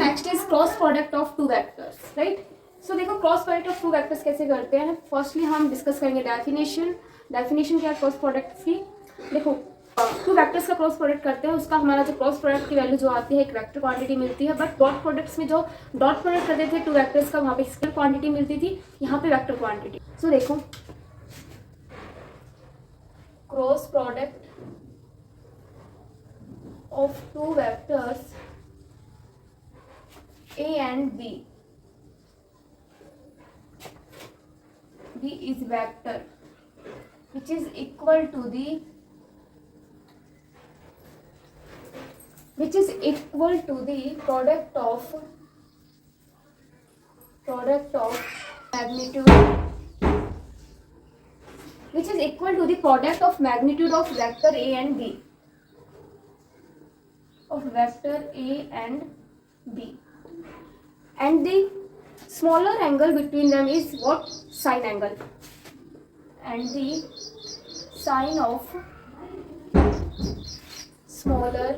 Next is cross product of two vectors, right. So देखो cross product of two vectors कैसे करते हैं। Firstly हम डिस्कस करेंगे डेफिनेशन क्या है क्रॉस प्रोडक्ट की। देखो टू वेक्टर्स का क्रॉस प्रोडक्ट करते हैं, उसका हमारा जो क्रॉस प्रोडक्ट की वैल्यू जो आती है एक वेक्टर क्वांटिटी मिलती है। बट डॉट प्रोडक्ट्स में जो डॉट प्रोडक्ट करते थे टू वेक्टर्स का, वहाँ पे स्केलर क्वांटिटी मिलती थी, यहाँ पे वेक्टर क्वांटिटी। सो देखो cross product of two vectors A and B. B is vector which is equal to the product of magnitude, which is equal to the product of magnitude of vector A and B. Of vector A and B, and the smaller angle between them is what? Sine angle. And the sine of smaller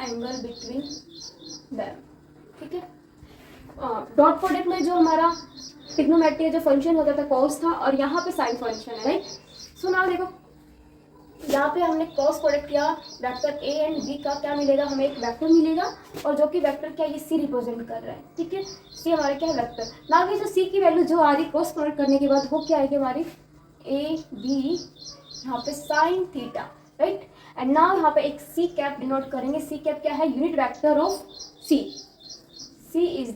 angle between them, ठीक है। Dot product में जो हमारा trigonometry जो function होता था cos था, और यहाँ पे साइन फंक्शन है, राइट। सो नाउ देखो यहाँ पे हमने क्रॉस प्रोडक्ट किया वेक्टर ए एंड बी का, क्या मिलेगा हमें? एक वेक्टर मिलेगा, और जो कि वेक्टर क्या ये सी रिप्रेजेंट कर रहा है, ठीक है। सी हमारे क्या है? वेक्टर। नाउ ये जो सी की वैल्यू जो आ रही क्रॉस प्रोडक्ट करने के बाद वो क्या आएगी हमारी? ए बी, यहाँ पे sine theta, right. And now यहाँ पे एक सी कैप डिनोट करेंगे। सी कैप क्या है? Unit vector of C. C is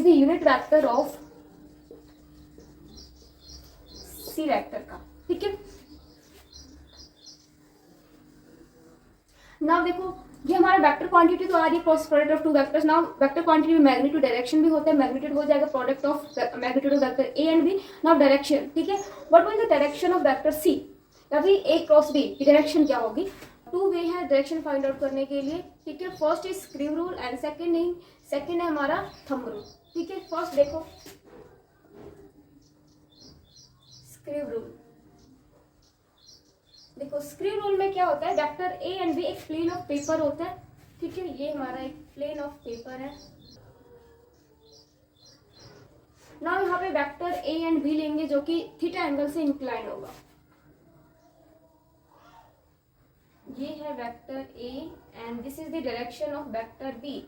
the unit vector of C vector का, ठीक है। नाउ देखो ये हमारा वेक्टर क्वांटिटी तो आ रही है cross product of two vectors. Now vector quantity में मैग्नीट्यूड डायरेक्शन भी होता है। मैग्नीट्यूड हो जाएगा product of magnitude of vector A and B. Now direction, ठीक है। What will the direction of vector C या फिर ए क्रॉस बी की डायरेक्शन क्या होगी? टू वे है डायरेक्शन फाइंड आउट करने के लिए, ठीक है। First is screw rule and second है हमारा थंब रूल, ठीक है। फर्स्ट देखो स्क्रू रूल। देखो स्क्रू रूल में क्या होता है? वेक्टर ए एंड बी एक प्लेन ऑफ पेपर होता है, ठीक है। ये हमारा एक प्लेन ऑफ पेपर है। नाउ यहाँ पे वेक्टर ए एंड बी लेंगे जो कि थीटा एंगल से इंक्लाइन होगा। ये है vector A and this is the direction of vector B.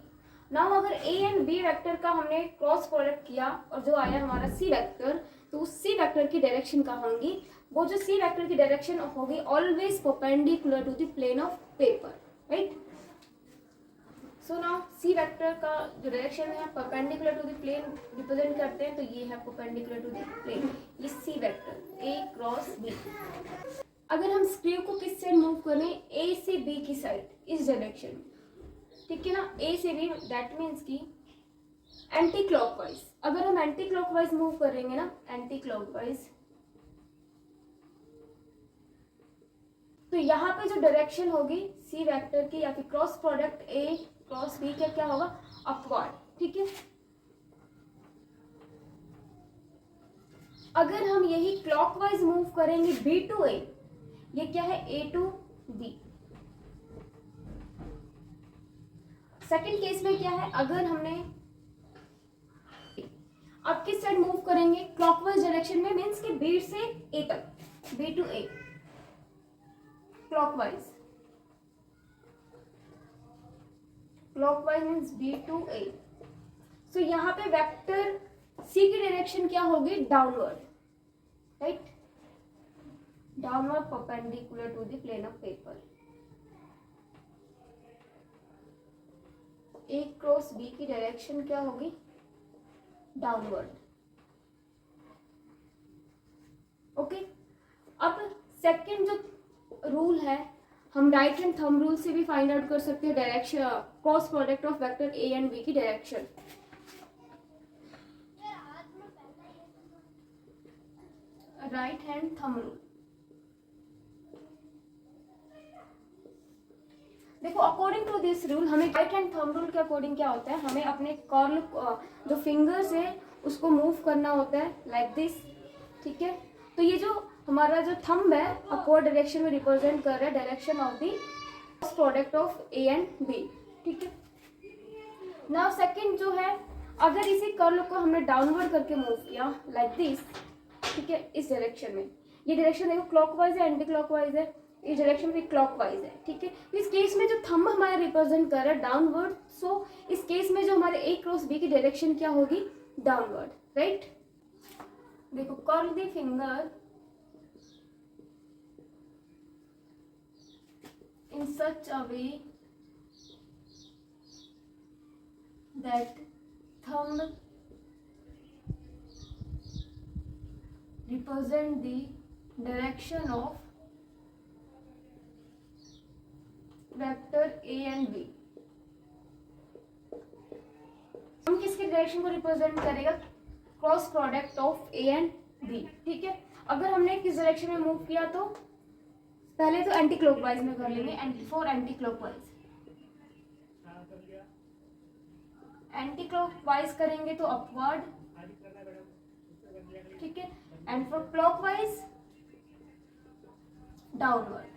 Now अगर ए एंड बी वेक्टर का हमने क्रॉस प्रोडक्ट किया और जो आया हमारा सी वेक्टर, तो उस सी वेक्टर की डायरेक्शन क्या होगी? वो जो सी वेक्टर की डायरेक्शन होगी always perpendicular to the plane of paper, right. So now C vector का जो डायरेक्शन है perpendicular to the plane represent करते हैं, तो ये है परपेंडिकुलर टू द प्लेन, ये C vector A cross B. अगर हम स्क्रू को किस साइड मूव करें? ए से बी की साइड, इस डायरेक्शन में, ठीक है ना। ए से बी दैट मीन्स की एंटी क्लॉकवाइज। अगर हम एंटी क्लॉकवाइज मूव करेंगे ना, एंटी क्लॉकवाइज, तो यहाँ पे जो डायरेक्शन होगी सी वेक्टर की या फिर cross product A cross B का क्या होगा? अपवर्ड, ठीक है। अगर हम यही क्लॉकवाइज मूव करेंगे बी टू ए, ये क्या है? A to B. Second case में क्या है? अगर हमने अब किस साइड मूव करेंगे? क्लॉकवाइज डायरेक्शन में, मीन्स कि बी से ए तक, B to A clockwise means B to A. So यहाँ पे वेक्टर सी की डायरेक्शन क्या होगी? Downward, right. Downward perpendicular to the plane of paper. A cross B की डायरेक्शन क्या होगी? Downward, okay. अब सेकेंड जो रूल है हम राइट हैंड थंब रूल से भी फाइंड आउट कर सकते हैं direction cross product of vector A and B की direction. Right hand thumb rule, देखो अकॉर्डिंग टू दिस रूल हमें राइट हैंड थंब रूल के अकॉर्डिंग क्या होता है, हमें अपने कर्ल जो फिंगर्स है उसको मूव करना होता है लाइक दिस, ठीक है। तो ये जो हमारा जो थंब है अपवर्ड डायरेक्शन में रिप्रेजेंट कर रहा है direction of the product of A and B, ठीक है। नाउ सेकंड जो है, अगर इसी कर्ल को हमने डाउनवर्ड करके मूव किया लाइक दिस, ठीक है, इस डायरेक्शन में, ये डायरेक्शन देखो क्लॉकवाइज है एंटी क्लॉकवाइज है, इस डायरेक्शन में क्लॉकवाइज है, ठीक है। तो इस केस में जो थंब हमारा रिप्रेजेंट कर रहा है डाउनवर्ड, सो इस केस में जो हमारे ए क्रॉस बी की डायरेक्शन क्या होगी, डाउनवर्ड, राइट। देखो curl the finger in such a way that thumb represent the direction of vector A and B। हम किसके डायरेक्शन को रिप्रेजेंट करेगा, cross product of A and B, ठीक है। अगर हमने किस डायरेक्शन में मूव किया तो पहले तो एंटी क्लॉकवाइज में कर लेंगे, एंटी क्लॉकवाइज करेंगे तो अपवर्ड, ठीक है, and for clockwise downward,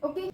okay.